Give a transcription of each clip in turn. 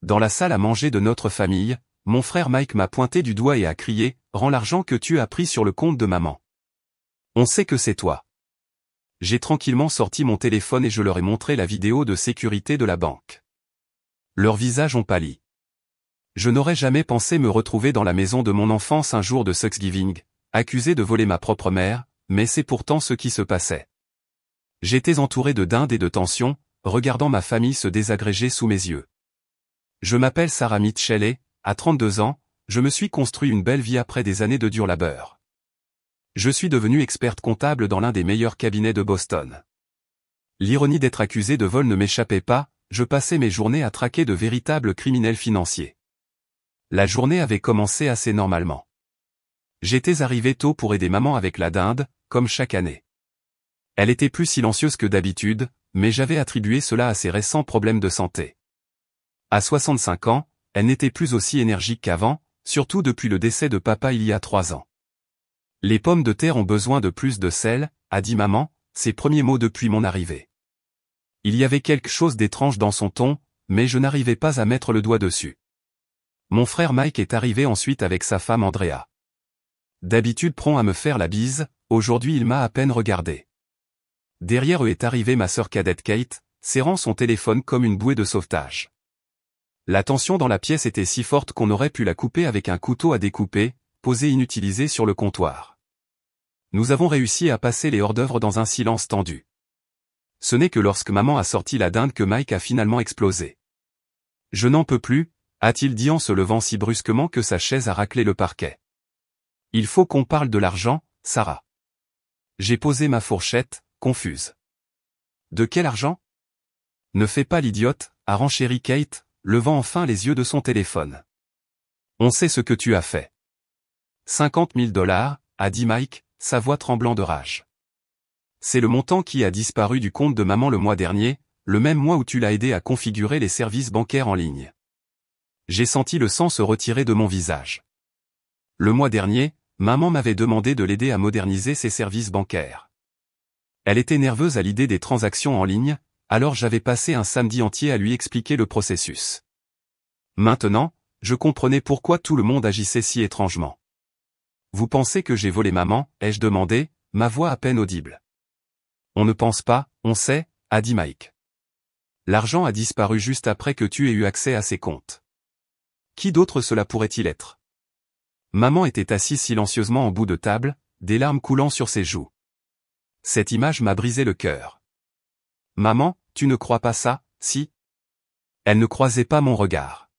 Dans la salle à manger de notre famille, mon frère Mike m'a pointé du doigt et a crié « Rends l'argent que tu as pris sur le compte de maman. On sait que c'est toi. » J'ai tranquillement sorti mon téléphone et je leur ai montré la vidéo de sécurité de la banque. Leurs visages ont pâli. Je n'aurais jamais pensé me retrouver dans la maison de mon enfance un jour de Thanksgiving, accusé de voler ma propre mère, mais c'est pourtant ce qui se passait. J'étais entouré de dinde et de tension, regardant ma famille se désagréger sous mes yeux. Je m'appelle Sarah Mitchell et, à 32 ans, je me suis construit une belle vie après des années de dur labeur. Je suis devenue experte comptable dans l'un des meilleurs cabinets de Boston. L'ironie d'être accusé de vol ne m'échappait pas, je passais mes journées à traquer de véritables criminels financiers. La journée avait commencé assez normalement. J'étais arrivé tôt pour aider maman avec la dinde, comme chaque année. Elle était plus silencieuse que d'habitude, mais j'avais attribué cela à ses récents problèmes de santé. À 65 ans, elle n'était plus aussi énergique qu'avant, surtout depuis le décès de papa il y a 3 ans. Les pommes de terre ont besoin de plus de sel, a dit maman, ses premiers mots depuis mon arrivée. Il y avait quelque chose d'étrange dans son ton, mais je n'arrivais pas à mettre le doigt dessus. Mon frère Mike est arrivé ensuite avec sa femme Andrea. D'habitude prompt à me faire la bise, aujourd'hui il m'a à peine regardé. Derrière eux est arrivée ma sœur cadette Kate, serrant son téléphone comme une bouée de sauvetage. La tension dans la pièce était si forte qu'on aurait pu la couper avec un couteau à découper, posé inutilisé sur le comptoir. Nous avons réussi à passer les hors-d'œuvre dans un silence tendu. Ce n'est que lorsque maman a sorti la dinde que Mike a finalement explosé. « Je n'en peux plus », a-t-il dit en se levant si brusquement que sa chaise a raclé le parquet. « Il faut qu'on parle de l'argent, Sarah. » J'ai posé ma fourchette, confuse. « De quel argent ? » Ne fais pas l'idiote, a renchéri Kate, levant enfin les yeux de son téléphone. « On sait ce que tu as fait. » 50 000 $, a dit Mike, sa voix tremblant de rage. C'est le montant qui a disparu du compte de maman le mois dernier, le même mois où tu l'as aidé à configurer les services bancaires en ligne. J'ai senti le sang se retirer de mon visage. Le mois dernier, maman m'avait demandé de l'aider à moderniser ses services bancaires. Elle était nerveuse à l'idée des transactions en ligne, alors j'avais passé un samedi entier à lui expliquer le processus. Maintenant, je comprenais pourquoi tout le monde agissait si étrangement. « Vous pensez que j'ai volé maman ?» ai-je demandé, ma voix à peine audible. « On ne pense pas, on sait », a dit Mike. L'argent a disparu juste après que tu aies eu accès à ses comptes. Qui d'autre cela pourrait-il être ? Maman était assise silencieusement en bout de table, des larmes coulant sur ses joues. Cette image m'a brisé le cœur. « Maman, tu ne crois pas ça, si ?» Elle ne croisait pas mon regard.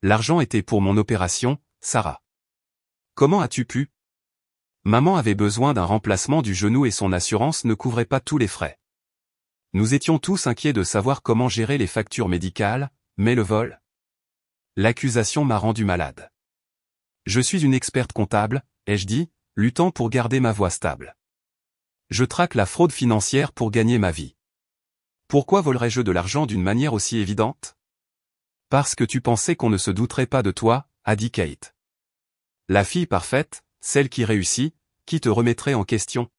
L'argent était pour mon opération, Sarah. Comment as-tu pu ? Maman avait besoin d'un remplacement du genou et son assurance ne couvrait pas tous les frais. Nous étions tous inquiets de savoir comment gérer les factures médicales, mais le vol ? L'accusation m'a rendu malade. Je suis une experte comptable, ai-je dit, luttant pour garder ma voix stable. Je traque la fraude financière pour gagner ma vie. Pourquoi volerais-je de l'argent d'une manière aussi évidente ? Parce que tu pensais qu'on ne se douterait pas de toi, a dit Kate. La fille parfaite, celle qui réussit, qui te remettrait en question ?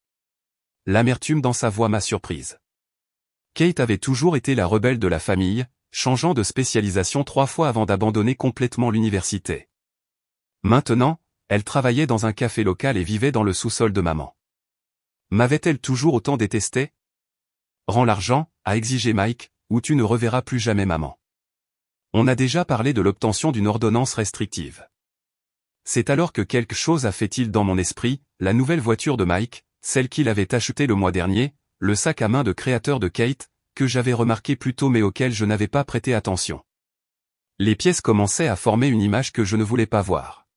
L'amertume dans sa voix m'a surprise. Kate avait toujours été la rebelle de la famille, changeant de spécialisation 3 fois avant d'abandonner complètement l'université. Maintenant, elle travaillait dans un café local et vivait dans le sous-sol de maman. M'avait-elle toujours autant détesté ? Rends l'argent, a exigé Mike, ou tu ne reverras plus jamais maman. On a déjà parlé de l'obtention d'une ordonnance restrictive. C'est alors que quelque chose a fait tilt dans mon esprit, la nouvelle voiture de Mike, celle qu'il avait achetée le mois dernier, le sac à main de créateur de Kate, que j'avais remarqué plus tôt mais auquel je n'avais pas prêté attention. Les pièces commençaient à former une image que je ne voulais pas voir.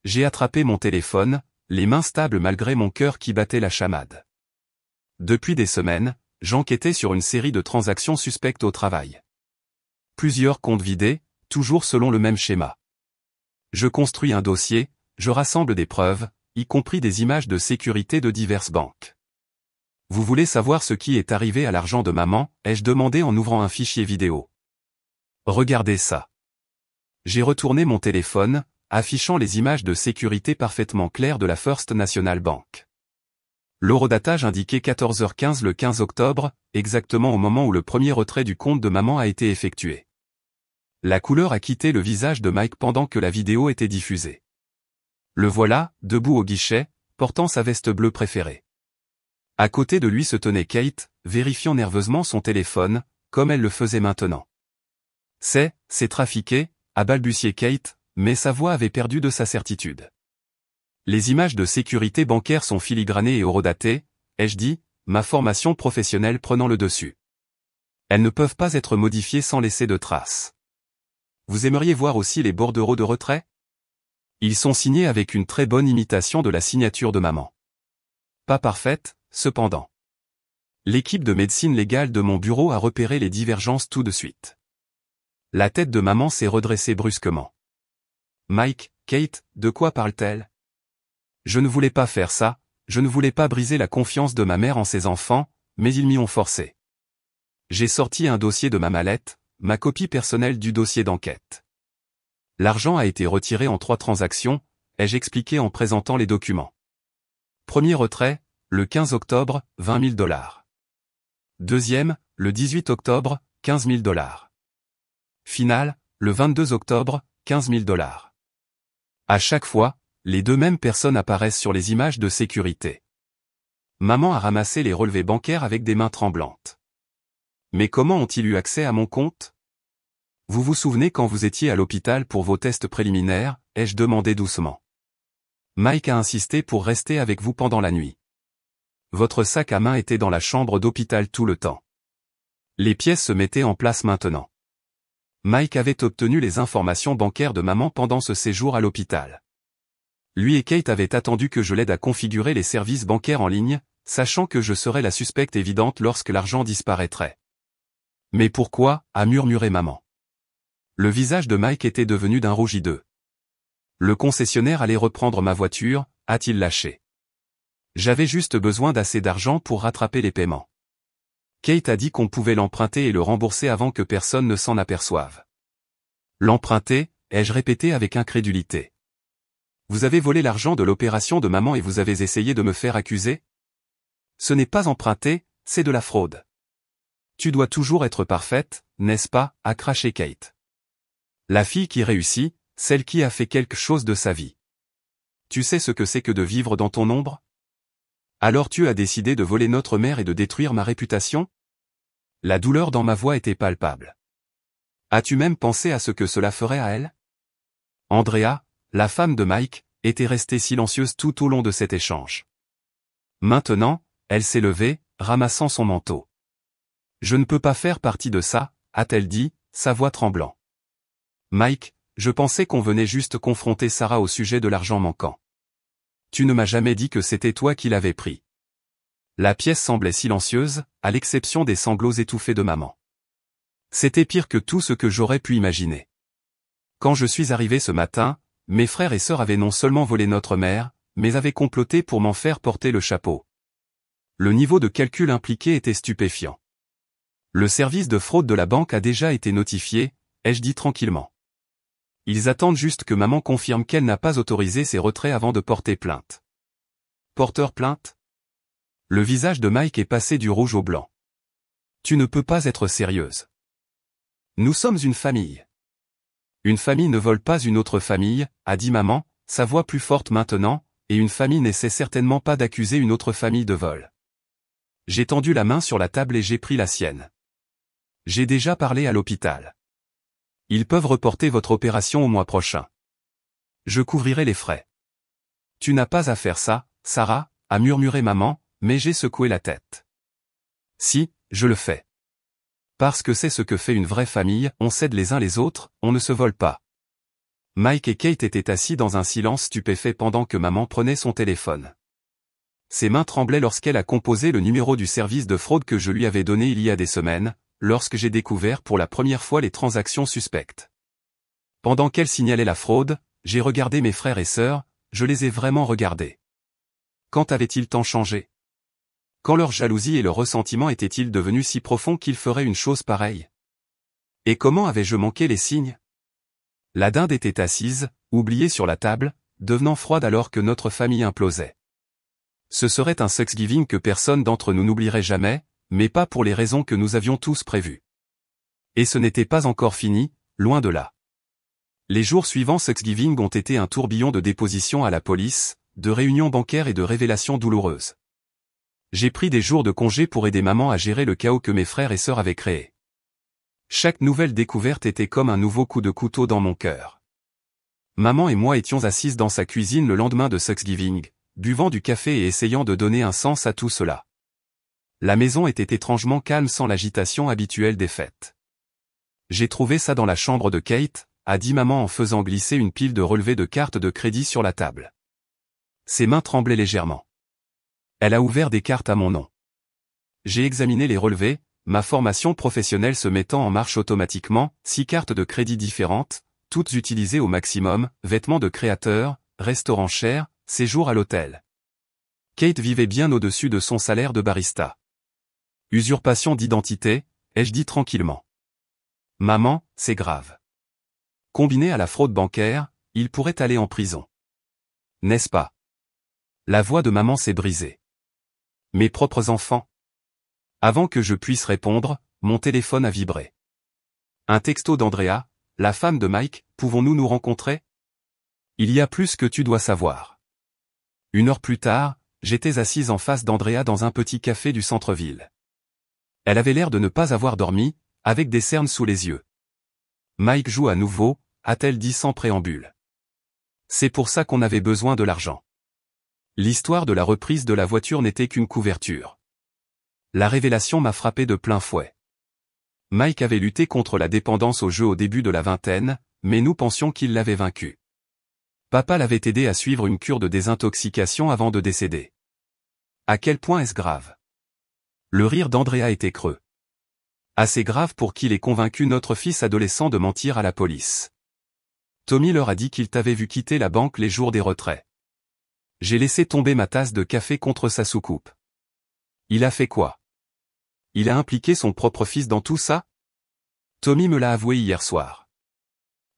J'ai attrapé mon téléphone, les mains stables malgré mon cœur qui battait la chamade. Depuis des semaines, j'enquêtais sur une série de transactions suspectes au travail. Plusieurs comptes vidés, toujours selon le même schéma. Je construis un dossier, je rassemble des preuves, y compris des images de sécurité de diverses banques. Vous voulez savoir ce qui est arrivé à l'argent de maman, ai-je demandé en ouvrant un fichier vidéo. Regardez ça. J'ai retourné mon téléphone, affichant les images de sécurité parfaitement claires de la First National Bank. L'horodatage indiquait 14h15 le 15 octobre, exactement au moment où le premier retrait du compte de maman a été effectué. La couleur a quitté le visage de Mike pendant que la vidéo était diffusée. Le voilà, debout au guichet, portant sa veste bleue préférée. À côté de lui se tenait Kate, vérifiant nerveusement son téléphone, comme elle le faisait maintenant. C'est trafiqué, a balbutié Kate, mais sa voix avait perdu de sa certitude. Les images de sécurité bancaire sont filigranées et horodatées, ai-je dit, ma formation professionnelle prenant le dessus. Elles ne peuvent pas être modifiées sans laisser de traces. Vous aimeriez voir aussi les bordereaux de retrait? Ils sont signés avec une très bonne imitation de la signature de maman. Pas parfaite, cependant. L'équipe de médecine légale de mon bureau a repéré les divergences tout de suite. La tête de maman s'est redressée brusquement. Mike, Kate, de quoi parle-t-elle? Je ne voulais pas faire ça, je ne voulais pas briser la confiance de ma mère en ses enfants, mais ils m'y ont forcé. J'ai sorti un dossier de ma mallette, ma copie personnelle du dossier d'enquête. L'argent a été retiré en 3 transactions, ai-je expliqué en présentant les documents. Premier retrait, le 15 octobre, $20 000. Deuxième, le 18 octobre, $15 000. Final, le 22 octobre, $15 000. À chaque fois, les 2 mêmes personnes apparaissent sur les images de sécurité. Maman a ramassé les relevés bancaires avec des mains tremblantes. Mais comment ont-ils eu accès à mon compte? Vous vous souvenez quand vous étiez à l'hôpital pour vos tests préliminaires, ai-je demandé doucement. Mike a insisté pour rester avec vous pendant la nuit. Votre sac à main était dans la chambre d'hôpital tout le temps. Les pièces se mettaient en place maintenant. Mike avait obtenu les informations bancaires de maman pendant ce séjour à l'hôpital. Lui et Kate avaient attendu que je l'aide à configurer les services bancaires en ligne, sachant que je serais la suspecte évidente lorsque l'argent disparaîtrait. Mais pourquoi, a murmuré maman. Le visage de Mike était devenu d'un rouge hideux. Le concessionnaire allait reprendre ma voiture, a-t-il lâché. J'avais juste besoin d'assez d'argent pour rattraper les paiements. Kate a dit qu'on pouvait l'emprunter et le rembourser avant que personne ne s'en aperçoive. L'emprunter, ai-je répété avec incrédulité. Vous avez volé l'argent de l'opération de maman et vous avez essayé de me faire accuser? Ce n'est pas emprunter, c'est de la fraude. Tu dois toujours être parfaite, n'est-ce pas, a craché Kate. La fille qui réussit, celle qui a fait quelque chose de sa vie. Tu sais ce que c'est que de vivre dans ton ombre? Alors tu as décidé de voler notre mère et de détruire ma réputation? La douleur dans ma voix était palpable. As-tu même pensé à ce que cela ferait à elle? Andrea, la femme de Mike, était restée silencieuse tout au long de cet échange. Maintenant, elle s'est levée, ramassant son manteau. Je ne peux pas faire partie de ça, a-t-elle dit, sa voix tremblant. Mike, je pensais qu'on venait juste confronter Sarah au sujet de l'argent manquant. Tu ne m'as jamais dit que c'était toi qui l'avais pris. La pièce semblait silencieuse, à l'exception des sanglots étouffés de maman. C'était pire que tout ce que j'aurais pu imaginer. Quand je suis arrivé ce matin, mes frères et sœurs avaient non seulement volé notre mère, mais avaient comploté pour m'en faire porter le chapeau. Le niveau de calcul impliqué était stupéfiant. Le service de fraude de la banque a déjà été notifié, ai-je dit tranquillement. Ils attendent juste que maman confirme qu'elle n'a pas autorisé ces retraits avant de porter plainte. Porteur plainte? Le visage de Mike est passé du rouge au blanc. Tu ne peux pas être sérieuse. Nous sommes une famille. Une famille ne vole pas une autre famille, a dit maman, sa voix plus forte maintenant, et une famille n'essaie certainement pas d'accuser une autre famille de vol. J'ai tendu la main sur la table et j'ai pris la sienne. J'ai déjà parlé à l'hôpital. Ils peuvent reporter votre opération au mois prochain. Je couvrirai les frais. Tu n'as pas à faire ça, Sarah, a murmuré maman, mais j'ai secoué la tête. Si, je le fais. Parce que c'est ce que fait une vraie famille, on s'aide les uns les autres, on ne se vole pas. Mike et Kate étaient assis dans un silence stupéfait pendant que maman prenait son téléphone. Ses mains tremblaient lorsqu'elle a composé le numéro du service de fraude que je lui avais donné il y a des semaines, lorsque j'ai découvert pour la première fois les transactions suspectes. Pendant qu'elle signalait la fraude, j'ai regardé mes frères et sœurs, je les ai vraiment regardés. Quand avait-il tant changé? Quand leur jalousie et leur ressentiment étaient-ils devenus si profonds qu'ils feraient une chose pareille? Et comment avais-je manqué les signes? La dinde était assise, oubliée sur la table, devenant froide alors que notre famille implosait. Ce serait un Thanksgiving que personne d'entre nous n'oublierait jamais, mais pas pour les raisons que nous avions tous prévues. Et ce n'était pas encore fini, loin de là. Les jours suivants Thanksgiving ont été un tourbillon de dépositions à la police, de réunions bancaires et de révélations douloureuses. J'ai pris des jours de congé pour aider maman à gérer le chaos que mes frères et sœurs avaient créé. Chaque nouvelle découverte était comme un nouveau coup de couteau dans mon cœur. Maman et moi étions assises dans sa cuisine le lendemain de Thanksgiving, buvant du café et essayant de donner un sens à tout cela. La maison était étrangement calme sans l'agitation habituelle des fêtes. J'ai trouvé ça dans la chambre de Kate, a dit maman en faisant glisser une pile de relevés de cartes de crédit sur la table. Ses mains tremblaient légèrement. Elle a ouvert des cartes à mon nom. J'ai examiné les relevés, ma formation professionnelle se mettant en marche automatiquement, 6 cartes de crédit différentes, toutes utilisées au maximum, vêtements de créateur, restaurant cher, séjour à l'hôtel. Kate vivait bien au-dessus de son salaire de barista. Usurpation d'identité, ai-je dit tranquillement. Maman, c'est grave. Combiné à la fraude bancaire, il pourrait aller en prison. N'est-ce pas? La voix de maman s'est brisée. Mes propres enfants. Avant que je puisse répondre, mon téléphone a vibré. Un texto d'Andrea, la femme de Mike, pouvons-nous nous rencontrer? Il y a plus que tu dois savoir. 1 heure plus tard, j'étais assise en face d'Andrea dans un petit café du centre-ville. Elle avait l'air de ne pas avoir dormi, avec des cernes sous les yeux. Mike joue à nouveau, a-t-elle dit sans préambule. C'est pour ça qu'on avait besoin de l'argent. L'histoire de la reprise de la voiture n'était qu'une couverture. La révélation m'a frappé de plein fouet. Mike avait lutté contre la dépendance au jeu au début de la vingtaine, mais nous pensions qu'il l'avait vaincu. Papa l'avait aidé à suivre une cure de désintoxication avant de décéder. À quel point est-ce grave? Le rire d'Andrea était creux. Assez grave pour qu'il ait convaincu notre fils adolescent de mentir à la police. Tommy leur a dit qu'il t'avait vu quitter la banque les jours des retraits. J'ai laissé tomber ma tasse de café contre sa soucoupe. Il a fait quoi? Il a impliqué son propre fils dans tout ça? Tommy me l'a avoué hier soir.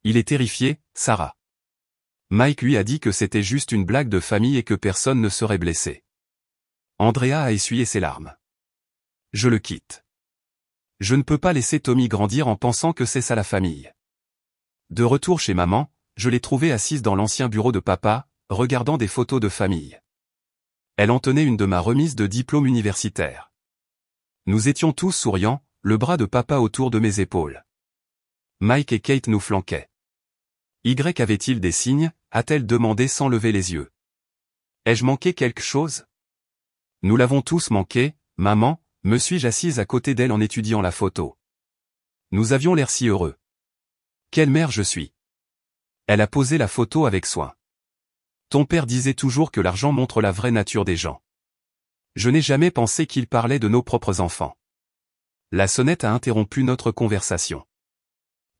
Il est terrifié, Sarah. Mike lui a dit que c'était juste une blague de famille et que personne ne serait blessé. Andrea a essuyé ses larmes. Je le quitte. Je ne peux pas laisser Tommy grandir en pensant que c'est ça la famille. De retour chez maman, je l'ai trouvée assise dans l'ancien bureau de papa, regardant des photos de famille. Elle en tenait une de ma remise de diplôme universitaire. Nous étions tous souriants, le bras de papa autour de mes épaules. Mike et Kate nous flanquaient. Y avait-il des signes, a-t-elle demandé sans lever les yeux. Ai-je manqué quelque chose? Nous l'avons tous manqué, maman, me suis-je assise à côté d'elle en étudiant la photo. Nous avions l'air si heureux. Quelle mère je suis. Elle a posé la photo avec soin. Ton père disait toujours que l'argent montre la vraie nature des gens. Je n'ai jamais pensé qu'il parlait de nos propres enfants. La sonnette a interrompu notre conversation.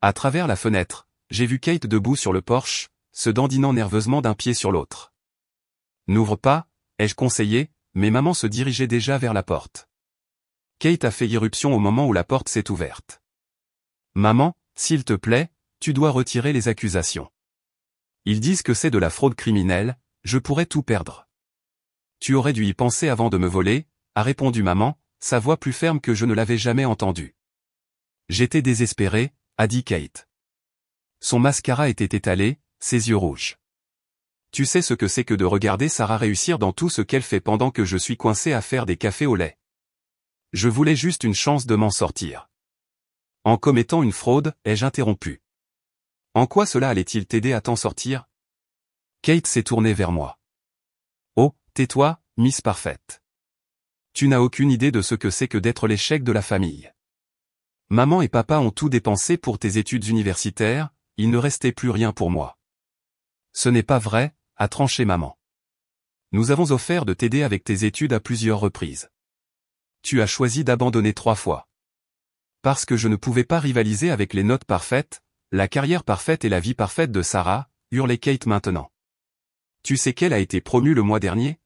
À travers la fenêtre, j'ai vu Kate debout sur le porche, se dandinant nerveusement d'un pied sur l'autre. N'ouvre pas, ai-je conseillé, mais maman se dirigeait déjà vers la porte. Kate a fait irruption au moment où la porte s'est ouverte. Maman, s'il te plaît, tu dois retirer les accusations. Ils disent que c'est de la fraude criminelle, je pourrais tout perdre. Tu aurais dû y penser avant de me voler, a répondu maman, sa voix plus ferme que je ne l'avais jamais entendue. J'étais désespéré, a dit Kate. Son mascara était étalé, ses yeux rouges. Tu sais ce que c'est que de regarder Sarah réussir dans tout ce qu'elle fait pendant que je suis coincé à faire des cafés au lait. Je voulais juste une chance de m'en sortir. En commettant une fraude, ai-je interrompu. En quoi cela allait-il t'aider à t'en sortir? Kate s'est tournée vers moi. Oh, tais-toi, Miss Parfaite. Tu n'as aucune idée de ce que c'est que d'être l'échec de la famille. Maman et papa ont tout dépensé pour tes études universitaires, il ne restait plus rien pour moi. Ce n'est pas vrai, a tranché maman. Nous avons offert de t'aider avec tes études à plusieurs reprises. Tu as choisi d'abandonner 3 fois. Parce que je ne pouvais pas rivaliser avec les notes parfaites, la carrière parfaite et la vie parfaite de Sarah, hurlait Kate maintenant. Tu sais qu'elle a été promue le mois dernier?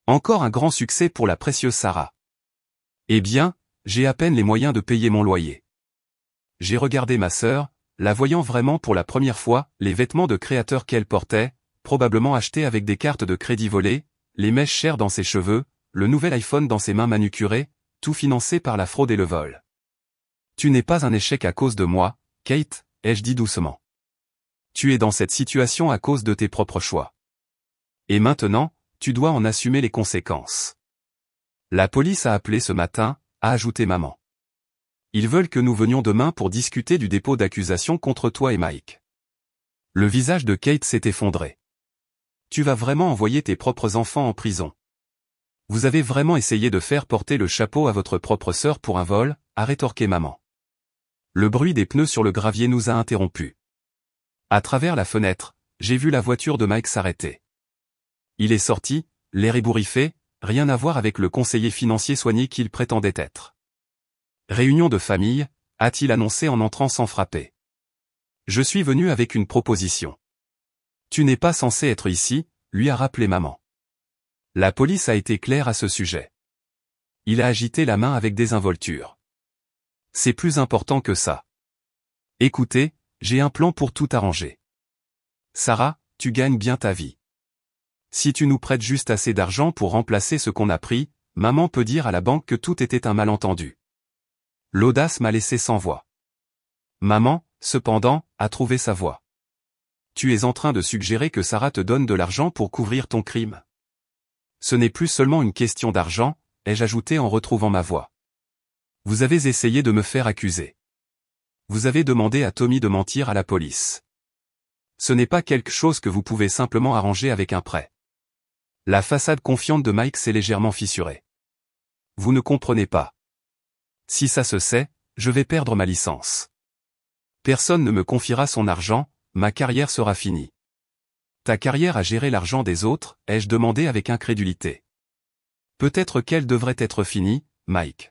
Encore un grand succès pour la précieuse Sarah. Eh bien, j'ai à peine les moyens de payer mon loyer. J'ai regardé ma sœur, la voyant vraiment pour la première fois, les vêtements de créateur qu'elle portait, probablement achetés avec des cartes de crédit volées, les mèches chères dans ses cheveux, le nouvel iPhone dans ses mains manucurées, tout financé par la fraude et le vol. Tu n'es pas un échec à cause de moi, Kate, ai-je dit doucement. Tu es dans cette situation à cause de tes propres choix. Et maintenant, tu dois en assumer les conséquences. La police a appelé ce matin, a ajouté maman. Ils veulent que nous venions demain pour discuter du dépôt d'accusation contre toi et Mike. Le visage de Kate s'est effondré. Tu vas vraiment envoyer tes propres enfants en prison. Vous avez vraiment essayé de faire porter le chapeau à votre propre sœur pour un vol, a rétorqué maman. Le bruit des pneus sur le gravier nous a interrompus. À travers la fenêtre, j'ai vu la voiture de Mike s'arrêter. Il est sorti, l'air ébouriffé, rien à voir avec le conseiller financier soigné qu'il prétendait être. Réunion de famille, a-t-il annoncé en entrant sans frapper. Je suis venu avec une proposition. Tu n'es pas censé être ici, lui a rappelé maman. La police a été claire à ce sujet. Il a agité la main avec désinvolture. C'est plus important que ça. Écoutez, j'ai un plan pour tout arranger. Sarah, tu gagnes bien ta vie. Si tu nous prêtes juste assez d'argent pour remplacer ce qu'on a pris, maman peut dire à la banque que tout était un malentendu. L'audace m'a laissé sans voix. Maman, cependant, a trouvé sa voix. Tu es en train de suggérer que Sarah te donne de l'argent pour couvrir ton crime. Ce n'est plus seulement une question d'argent, ai-je ajouté en retrouvant ma voix. Vous avez essayé de me faire accuser. Vous avez demandé à Tommy de mentir à la police. Ce n'est pas quelque chose que vous pouvez simplement arranger avec un prêt. La façade confiante de Mike s'est légèrement fissurée. Vous ne comprenez pas. Si ça se sait, je vais perdre ma licence. Personne ne me confiera son argent, ma carrière sera finie. Ta carrière à gérer l'argent des autres, ai-je demandé avec incrédulité. Peut-être qu'elle devrait être finie, Mike.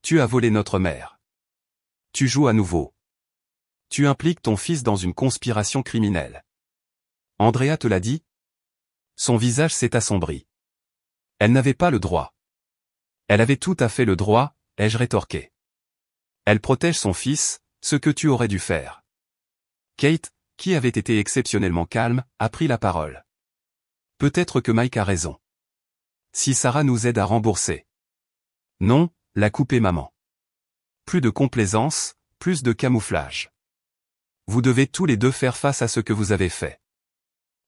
Tu as volé notre mère. Tu joues à nouveau. Tu impliques ton fils dans une conspiration criminelle. Andrea te l'a dit? Son visage s'est assombri. Elle n'avait pas le droit. Elle avait tout à fait le droit, ai-je rétorqué. Elle protège son fils, ce que tu aurais dû faire. Kate, qui avait été exceptionnellement calme, a pris la parole. Peut-être que Mike a raison. Si Sarah nous aide à rembourser. Non, l'a coupé maman. Plus de complaisance, plus de camouflage. Vous devez tous les deux faire face à ce que vous avez fait.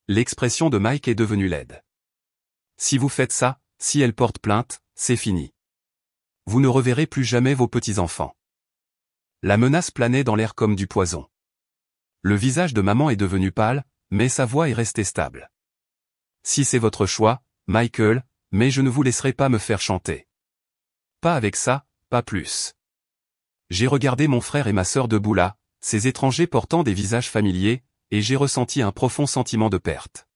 L'expression de Mike est devenue laide. Si vous faites ça, si elle porte plainte, c'est fini. Vous ne reverrez plus jamais vos petits-enfants. La menace planait dans l'air comme du poison. Le visage de maman est devenu pâle, mais sa voix est restée stable. Si c'est votre choix, Michael, mais je ne vous laisserai pas me faire chanter. Pas avec ça, pas plus. J'ai regardé mon frère et ma sœur debout là, ces étrangers portant des visages familiers, et j'ai ressenti un profond sentiment de perte.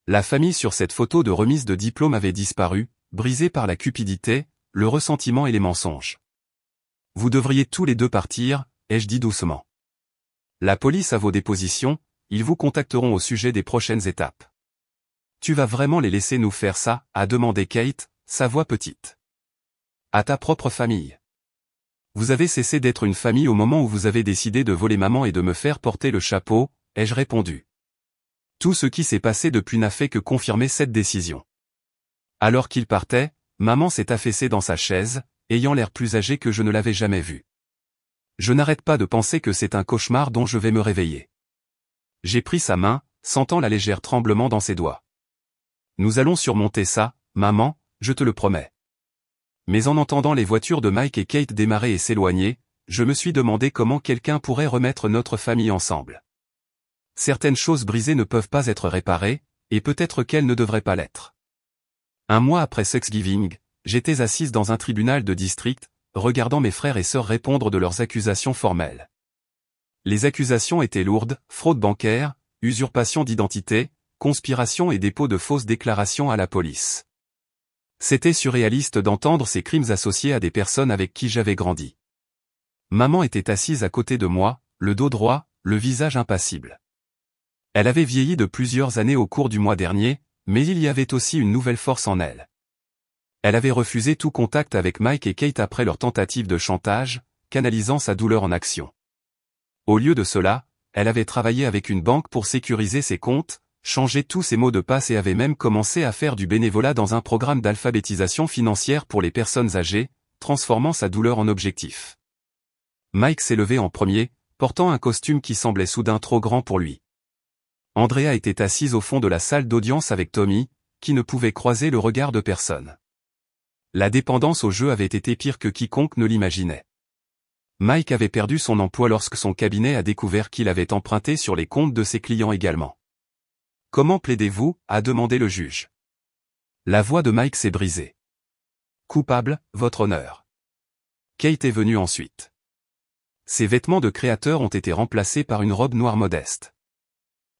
La famille sur cette photo de remise de diplôme avait disparu, brisée par la cupidité, le ressentiment et les mensonges. Vous devriez tous les deux partir, ai-je dit doucement. La police a vos dépositions, ils vous contacteront au sujet des prochaines étapes. Tu vas vraiment les laisser nous faire ça, a demandé Kate, sa voix petite. À ta propre famille. Vous avez cessé d'être une famille au moment où vous avez décidé de voler maman et de me faire porter le chapeau, ai-je répondu. Tout ce qui s'est passé depuis n'a fait que confirmer cette décision. Alors qu'il partait, maman s'est affaissée dans sa chaise, ayant l'air plus âgée que je ne l'avais jamais vue. Je n'arrête pas de penser que c'est un cauchemar dont je vais me réveiller. J'ai pris sa main, sentant la légère tremblement dans ses doigts. Nous allons surmonter ça, maman, je te le promets. Mais en entendant les voitures de Mike et Kate démarrer et s'éloigner, je me suis demandé comment quelqu'un pourrait remettre notre famille ensemble. Certaines choses brisées ne peuvent pas être réparées, et peut-être qu'elles ne devraient pas l'être. Un mois après Thanksgiving, j'étais assise dans un tribunal de district, regardant mes frères et sœurs répondre de leurs accusations formelles. Les accusations étaient lourdes, fraude bancaire, usurpation d'identité, conspiration et dépôt de fausses déclarations à la police. C'était surréaliste d'entendre ces crimes associés à des personnes avec qui j'avais grandi. Maman était assise à côté de moi, le dos droit, le visage impassible. Elle avait vieilli de plusieurs années au cours du mois dernier, mais il y avait aussi une nouvelle force en elle. Elle avait refusé tout contact avec Mike et Kate après leur tentative de chantage, canalisant sa douleur en action. Au lieu de cela, elle avait travaillé avec une banque pour sécuriser ses comptes, changer tous ses mots de passe et avait même commencé à faire du bénévolat dans un programme d'alphabétisation financière pour les personnes âgées, transformant sa douleur en objectif. Mike s'est levé en premier, portant un costume qui semblait soudain trop grand pour lui. Andrea était assise au fond de la salle d'audience avec Tommy, qui ne pouvait croiser le regard de personne. La dépendance au jeu avait été pire que quiconque ne l'imaginait. Mike avait perdu son emploi lorsque son cabinet a découvert qu'il avait emprunté sur les comptes de ses clients également. « Comment plaidez-vous » a demandé le juge. La voix de Mike s'est brisée. « Coupable, votre honneur. » Kate est venue ensuite. Ses vêtements de créateur ont été remplacés par une robe noire modeste.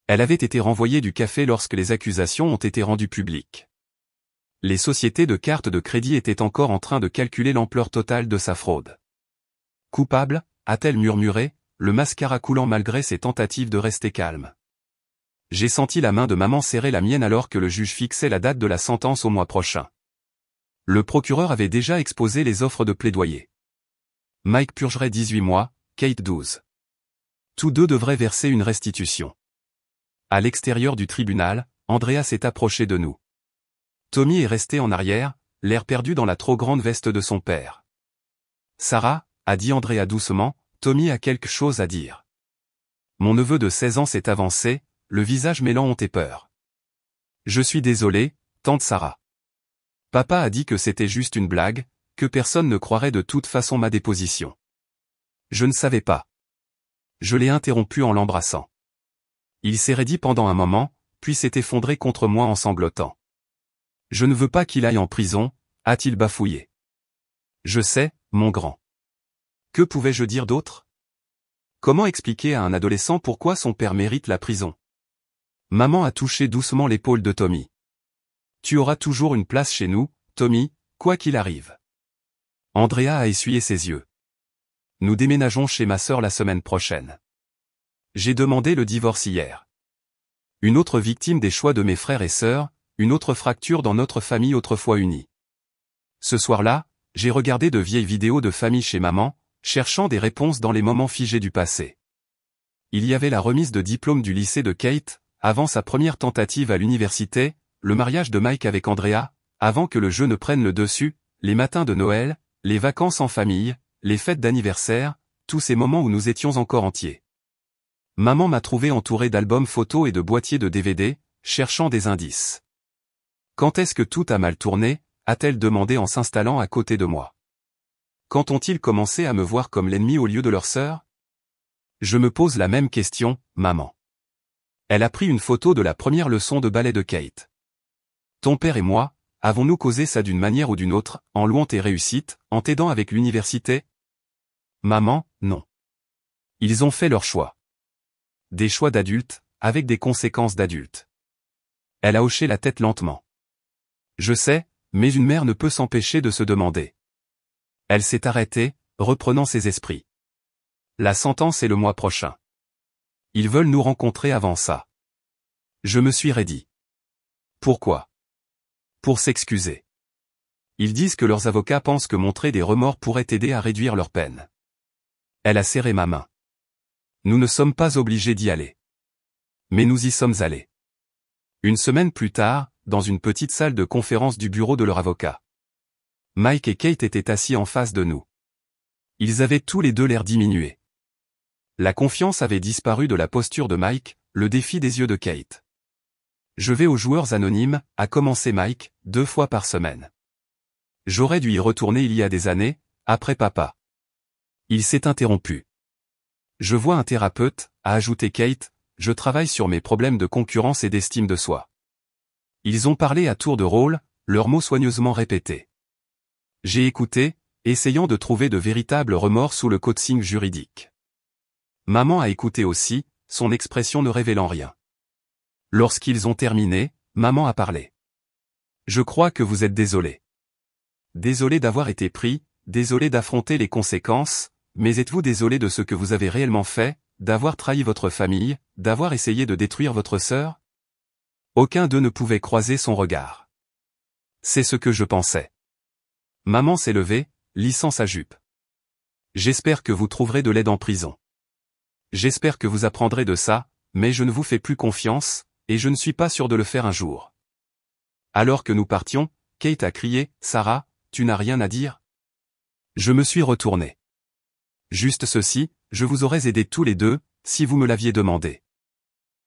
Elle avait été renvoyée du café lorsque les accusations ont été rendues publiques. Les sociétés de cartes de crédit étaient encore en train de calculer l'ampleur totale de sa fraude. « Coupable » a-t-elle murmuré, le mascara coulant malgré ses tentatives de rester calme. J'ai senti la main de maman serrer la mienne alors que le juge fixait la date de la sentence au mois prochain. Le procureur avait déjà exposé les offres de plaidoyer. Mike purgerait 18 mois, Kate 12. Tous deux devraient verser une restitution. À l'extérieur du tribunal, Andrea s'est approché de nous. Tommy est resté en arrière, l'air perdu dans la trop grande veste de son père. « Sarah » a dit Andrea doucement, « Tommy a quelque chose à dire. » Mon neveu de 16 ans s'est avancé, le visage mêlant honte et peur. « Je suis désolé, tante Sarah. Papa a dit que c'était juste une blague, que personne ne croirait de toute façon ma déposition. Je ne savais pas. » Je l'ai interrompu en l'embrassant. Il s'est raidi pendant un moment, puis s'est effondré contre moi en sanglotant. « Je ne veux pas qu'il aille en prison » a-t-il bafouillé. « Je sais, mon grand. » Que pouvais-je dire d'autre? Comment expliquer à un adolescent pourquoi son père mérite la prison? Maman a touché doucement l'épaule de Tommy. « Tu auras toujours une place chez nous, Tommy, quoi qu'il arrive. » Andrea a essuyé ses yeux. « Nous déménageons chez ma sœur la semaine prochaine. J'ai demandé le divorce hier. Une autre victime des choix de mes frères et sœurs, une autre fracture dans notre famille autrefois unie. Ce soir-là, j'ai regardé de vieilles vidéos de famille chez maman, cherchant des réponses dans les moments figés du passé. Il y avait la remise de diplôme du lycée de Kate, avant sa première tentative à l'université, le mariage de Mike avec Andrea, avant que le jeu ne prenne le dessus, les matins de Noël, les vacances en famille, les fêtes d'anniversaire, tous ces moments où nous étions encore entiers. Maman m'a trouvé entouré d'albums photos et de boîtiers de DVD, cherchant des indices. « Quand est-ce que tout a mal tourné ?» a-t-elle demandé en s'installant à côté de moi. Quand ont-ils commencé à me voir comme l'ennemi au lieu de leur sœur? Je me pose la même question, maman. Elle a pris une photo de la première leçon de ballet de Kate. Ton père et moi, avons-nous causé ça d'une manière ou d'une autre, en louant tes réussites, en t'aidant avec l'université? Maman, non. Ils ont fait leur choix. Des choix d'adultes, avec des conséquences d'adultes. Elle a hoché la tête lentement. Je sais, mais une mère ne peut s'empêcher de se demander. Elle s'est arrêtée, reprenant ses esprits. La sentence est le mois prochain. Ils veulent nous rencontrer avant ça. Je me suis raidi. Pourquoi? Pour s'excuser. Ils disent que leurs avocats pensent que montrer des remords pourrait aider à réduire leur peine. Elle a serré ma main. Nous ne sommes pas obligés d'y aller. Mais nous y sommes allés. Une semaine plus tard, dans une petite salle de conférence du bureau de leur avocat. Mike et Kate étaient assis en face de nous. Ils avaient tous les deux l'air diminué. La confiance avait disparu de la posture de Mike, le défi des yeux de Kate. Je vais aux joueurs anonymes, a commencé Mike, 2 fois par semaine. J'aurais dû y retourner il y a des années, après papa. Il s'est interrompu. Je vois un thérapeute, a ajouté Kate, je travaille sur mes problèmes de concurrence et d'estime de soi. Ils ont parlé à tour de rôle, leurs mots soigneusement répétés. J'ai écouté, essayant de trouver de véritables remords sous le coaching juridique. Maman a écouté aussi, son expression ne révélant rien. Lorsqu'ils ont terminé, maman a parlé. Je crois que vous êtes désolé. Désolé d'avoir été pris, désolé d'affronter les conséquences, mais êtes-vous désolé de ce que vous avez réellement fait, d'avoir trahi votre famille, d'avoir essayé de détruire votre sœur? Aucun d'eux ne pouvait croiser son regard. C'est ce que je pensais. Maman s'est levée, lissant sa jupe. J'espère que vous trouverez de l'aide en prison. J'espère que vous apprendrez de ça, mais je ne vous fais plus confiance, et je ne suis pas sûr de le faire un jour. Alors que nous partions, Kate a crié, « Sarah, tu n'as rien à dire ?» Je me suis retourné. Juste ceci, je vous aurais aidé tous les deux, si vous me l'aviez demandé.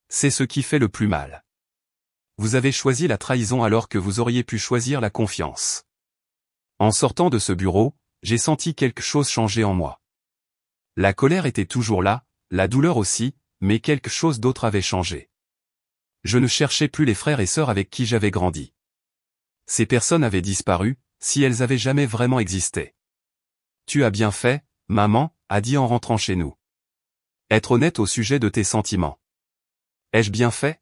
C'est ce qui fait le plus mal. Vous avez choisi la trahison alors que vous auriez pu choisir la confiance. En sortant de ce bureau, j'ai senti quelque chose changer en moi. La colère était toujours là, la douleur aussi, mais quelque chose d'autre avait changé. Je ne cherchais plus les frères et sœurs avec qui j'avais grandi. Ces personnes avaient disparu, si elles avaient jamais vraiment existé. Tu as bien fait, maman, a dit en rentrant chez nous. Être honnête au sujet de tes sentiments. Ai-je bien fait?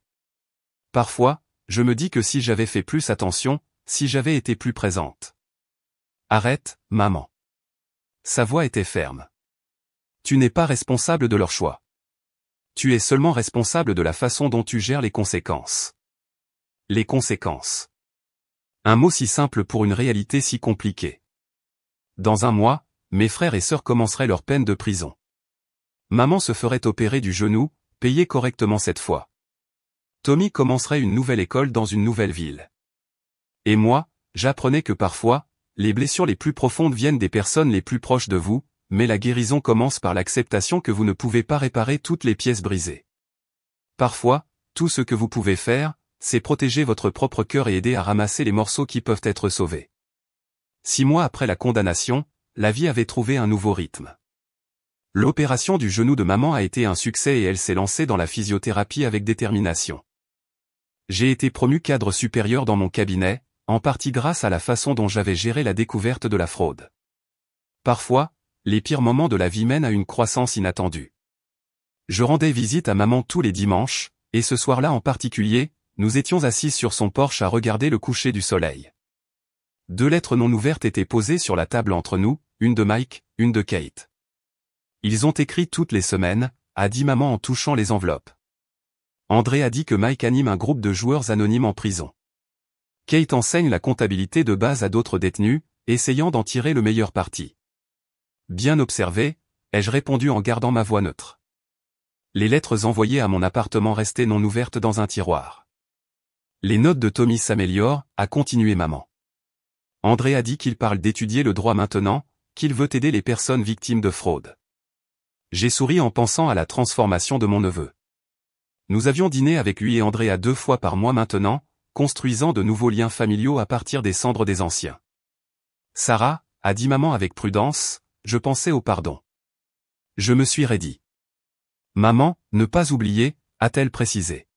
Parfois, je me dis que si j'avais fait plus attention, si j'avais été plus présente. Arrête, maman. Sa voix était ferme. Tu n'es pas responsable de leur choix. Tu es seulement responsable de la façon dont tu gères les conséquences. Les conséquences. Un mot si simple pour une réalité si compliquée. Dans un mois, mes frères et sœurs commenceraient leur peine de prison. Maman se ferait opérer du genou, payée correctement cette fois. Tommy commencerait une nouvelle école dans une nouvelle ville. Et moi, j'apprenais que parfois, les blessures les plus profondes viennent des personnes les plus proches de vous, mais la guérison commence par l'acceptation que vous ne pouvez pas réparer toutes les pièces brisées. Parfois, tout ce que vous pouvez faire, c'est protéger votre propre cœur et aider à ramasser les morceaux qui peuvent être sauvés. 6 mois après la condamnation, la vie avait trouvé un nouveau rythme. L'opération du genou de maman a été un succès et elle s'est lancée dans la physiothérapie avec détermination. J'ai été promu cadre supérieur dans mon cabinet, en partie grâce à la façon dont j'avais géré la découverte de la fraude. Parfois, les pires moments de la vie mènent à une croissance inattendue. Je rendais visite à maman tous les dimanches, et ce soir-là en particulier, nous étions assis sur son porche à regarder le coucher du soleil. 2 lettres non ouvertes étaient posées sur la table entre nous, une de Mike, une de Kate. Ils ont écrit toutes les semaines, a dit maman en touchant les enveloppes. André a dit que Mike anime un groupe de joueurs anonymes en prison. Kate enseigne la comptabilité de base à d'autres détenus, essayant d'en tirer le meilleur parti. Bien observé, ai-je répondu en gardant ma voix neutre. Les lettres envoyées à mon appartement restaient non ouvertes dans un tiroir. Les notes de Tommy s'améliorent, a continué maman. André a dit qu'il parle d'étudier le droit maintenant, qu'il veut aider les personnes victimes de fraude. J'ai souri en pensant à la transformation de mon neveu. Nous avions dîné avec lui et André 2 fois par mois maintenant, construisant de nouveaux liens familiaux à partir des cendres des anciens. Sarah, a dit maman avec prudence, je pensais au pardon. Je me suis raidi. Maman, ne pas oublier, a-t-elle précisé.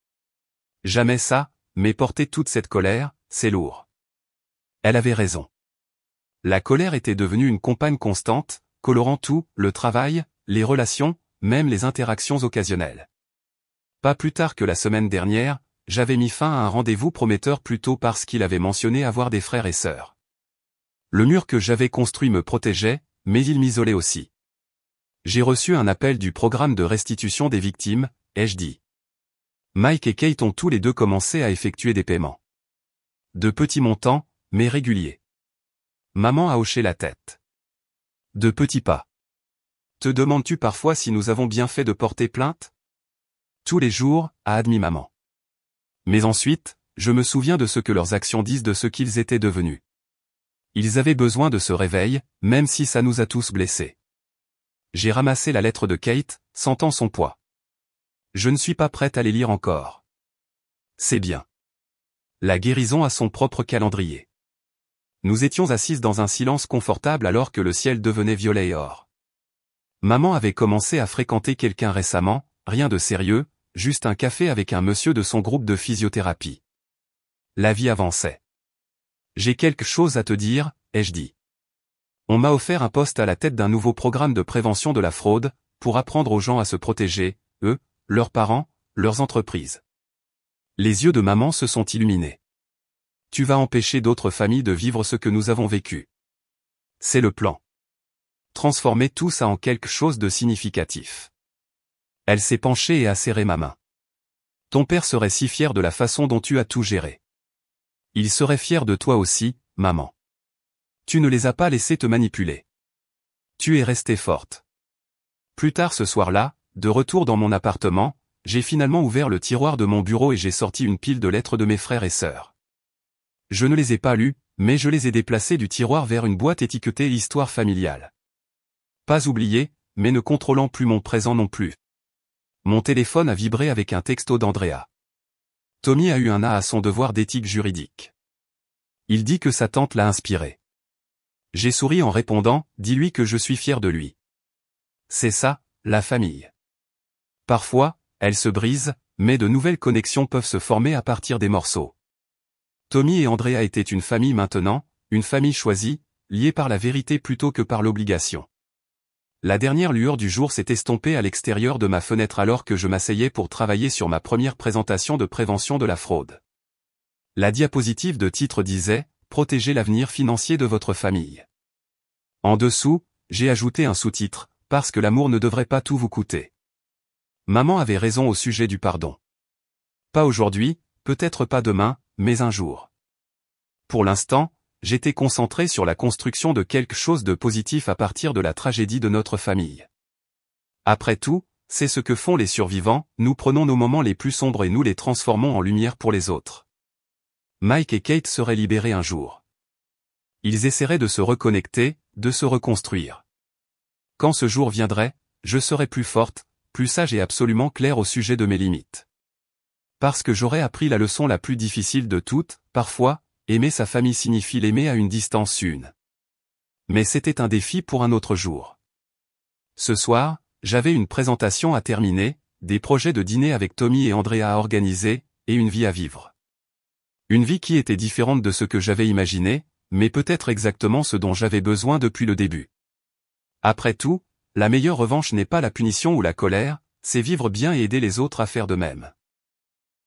Jamais ça, mais porter toute cette colère, c'est lourd. Elle avait raison. La colère était devenue une compagne constante, colorant tout, le travail, les relations, même les interactions occasionnelles. Pas plus tard que la semaine dernière, j'avais mis fin à un rendez-vous prometteur plutôt parce qu'il avait mentionné avoir des frères et sœurs. Le mur que j'avais construit me protégeait, mais il m'isolait aussi. J'ai reçu un appel du programme de restitution des victimes, ai-je dit. Mike et Kate ont tous les deux commencé à effectuer des paiements. De petits montants, mais réguliers. Maman a hoché la tête. De petits pas. Te demandes-tu parfois si nous avons bien fait de porter plainte? Tous les jours, a admis maman. Mais ensuite, je me souviens de ce que leurs actions disent de ce qu'ils étaient devenus. Ils avaient besoin de ce réveil, même si ça nous a tous blessés. J'ai ramassé la lettre de Kate, sentant son poids. Je ne suis pas prête à les lire encore. C'est bien. La guérison a son propre calendrier. Nous étions assises dans un silence confortable alors que le ciel devenait violet et or. Maman avait commencé à fréquenter quelqu'un récemment, rien de sérieux, juste un café avec un monsieur de son groupe de physiothérapie. La vie avançait. J'ai quelque chose à te dire, ai-je dit. On m'a offert un poste à la tête d'un nouveau programme de prévention de la fraude, pour apprendre aux gens à se protéger, eux, leurs parents, leurs entreprises. Les yeux de maman se sont illuminés. Tu vas empêcher d'autres familles de vivre ce que nous avons vécu. C'est le plan. Transformer tout ça en quelque chose de significatif. Elle s'est penchée et a serré ma main. Ton père serait si fier de la façon dont tu as tout géré. Il serait fier de toi aussi, maman. Tu ne les as pas laissés te manipuler. Tu es restée forte. Plus tard ce soir-là, de retour dans mon appartement, j'ai finalement ouvert le tiroir de mon bureau et j'ai sorti une pile de lettres de mes frères et sœurs. Je ne les ai pas lues, mais je les ai déplacées du tiroir vers une boîte étiquetée Histoire familiale. Pas oublié, mais ne contrôlant plus mon présent non plus. Mon téléphone a vibré avec un texto d'Andrea. Tommy a eu un A à son devoir d'éthique juridique. Il dit que sa tante l'a inspiré. J'ai souri en répondant, dis-lui que je suis fier de lui. C'est ça, la famille. Parfois, elle se brise, mais de nouvelles connexions peuvent se former à partir des morceaux. Tommy et Andrea étaient une famille maintenant, une famille choisie, liée par la vérité plutôt que par l'obligation. La dernière lueur du jour s'est estompée à l'extérieur de ma fenêtre alors que je m'asseyais pour travailler sur ma première présentation de prévention de la fraude. La diapositive de titre disait « Protégez l'avenir financier de votre famille ». En dessous, j'ai ajouté un sous-titre « Parce que l'amour ne devrait pas tout vous coûter ». Maman avait raison au sujet du pardon. Pas aujourd'hui, peut-être pas demain, mais un jour. Pour l'instant, j'étais concentré sur la construction de quelque chose de positif à partir de la tragédie de notre famille. Après tout, c'est ce que font les survivants, nous prenons nos moments les plus sombres et nous les transformons en lumière pour les autres. Mike et Kate seraient libérés un jour. Ils essaieraient de se reconnecter, de se reconstruire. Quand ce jour viendrait, je serais plus forte, plus sage et absolument claire au sujet de mes limites. Parce que j'aurais appris la leçon la plus difficile de toutes, parfois, aimer sa famille signifie l'aimer à une distance une. Mais c'était un défi pour un autre jour. Ce soir, j'avais une présentation à terminer, des projets de dîner avec Tommy et Andrea à organiser, et une vie à vivre. Une vie qui était différente de ce que j'avais imaginé, mais peut-être exactement ce dont j'avais besoin depuis le début. Après tout, la meilleure revanche n'est pas la punition ou la colère, c'est vivre bien et aider les autres à faire de même.